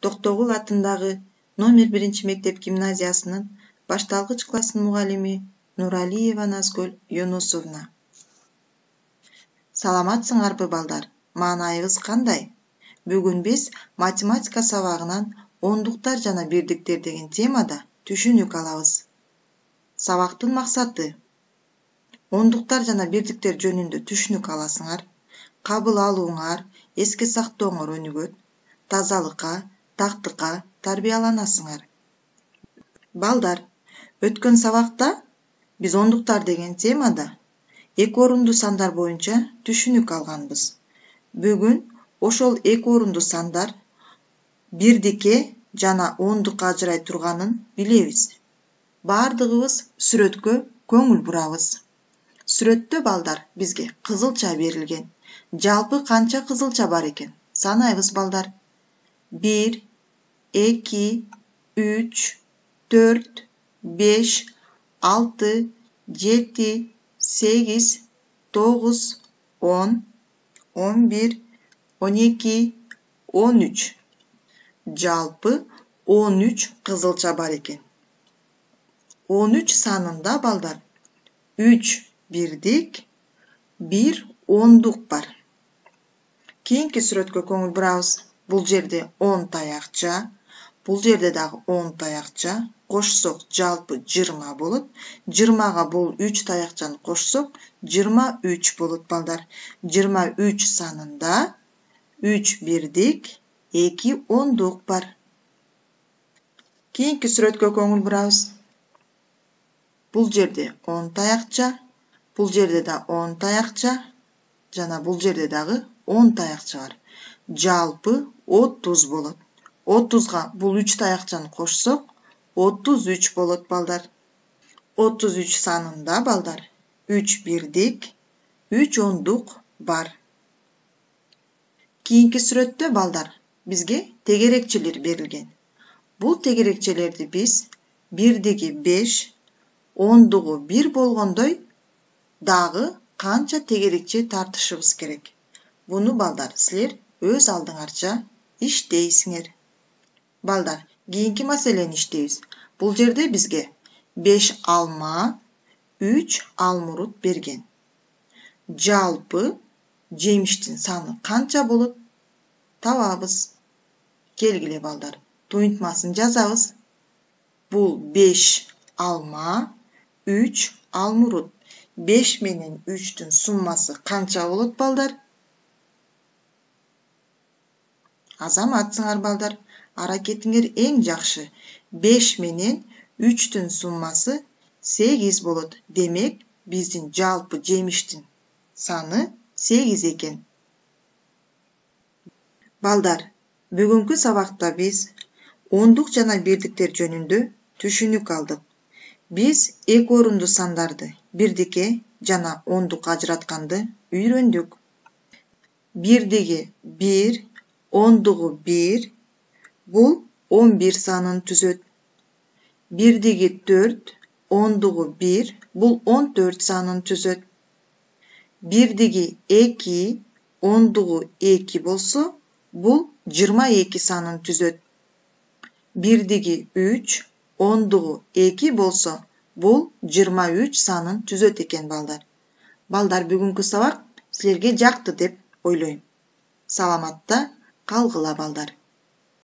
Токтогул атындагы номер 1 мектеп гимназиясынын башталгыч класстын мугалими Нуралиева Назгүл Юнусовна. Саламатсыңарбы балдар? Маанайыбыз кандай? Бүгүн биз математика сабагынан ондуктар жана бирдиктер деген темада түшүнүк алабыз. Сабактын максаты: ондуктар жана бирдиктер жөнүндө түшүнүк аласыңар, кабыл алууңар, эске сактооңор өнүгөт, тазалыкка, тактыкка тарбияланасыңар. Балдар, өткөн сабакта биз ондуктар деген темада эки орунду сандар боюнча түшүнүк алганбыз. Бүгүн ошол эки орунду сандар бирдикке жана ондукка ажырай турганын билебиз. Бардыгыбыз сүрөткө көңүл бурабыз. Сүрөттө балдар бизге кызылча берилген. Жалпы канча кызылча бар экен? Санайбыз балдар. 1, 2, 3, 4, 5, 6, 7, 8, 9, 10, 11, 12, 13. Жалпы 13 кызылча бар экен. 13 санында балдар 3 бирдик, 1 ондук бар. Кийинки сүрөткө көңүл бурабыз. Бул жерде 10 таякча, бул жерде дагы 10 таякча. Кошсок жалпы 20 болот. 20га бул 3 таякчаны кошсок 23 болот балдар. 23 санында 3 бирдик, 2 ондук бар. Кийинки сүрөткө көңүл бурабыз. Бул жерде 10 таякча, бул жерде да 10 таякча, жана бул жерде дагы 10 таякча бар. Жалпы 30 болот. 30га бул 3 таякчаны кошсок 33 болот балдар. 33 санында балдар 3 бирдик, 3 ондук бар. Кийинки сүрөттө балдар бизге тегерекчелер берилген. Бул тегерекчелерди биз бирдиги 5, ондугу 1 болгондой дагы канча тегерекче тартышыбыз керек. Буну балдар силер өз алдыңарча иштейсиңер. Балдар, кийинки маселени иштейбиз. Бул жерде бизге 5 алма, 3 алмурут берген. Жалпы жемиштин саны канча болот? Табабыз. Келгиле балдар, туйунтмасын жазабыз. Бул 5 алма, 3 алмурут. 5 менен 3-түн суммасы канча болот балдар? Азаматсыңар балдар, аракетиңер эң жакшы. 5 менен 3-түн суммасы 8 болот. Демек, биздин жалпы жемиштин саны 8 экен. Балдар, бүгүнкү сабакта биз ондук жана бирдиктер жөнүндө түшүнүк алдык. Биз эки орунду сандарды бирдикке жана ондукка ажыратканды үйрөндүк. Бирдиги 1, ондугу 1, бул 11 санын түзөт. Бирдиги 4, ондугу 1, бул 14 санын түзөт. Бирдиги 2, ондугу 2 болсо, бул 22 санын түзөт. Бирдиги 3, ондугу 2 болсо, бул 23 санын түзөт экен балдар. Балдар, бүгүнкү сабак силерге жакты деп ойлойм. Саламатта калгыла балдар.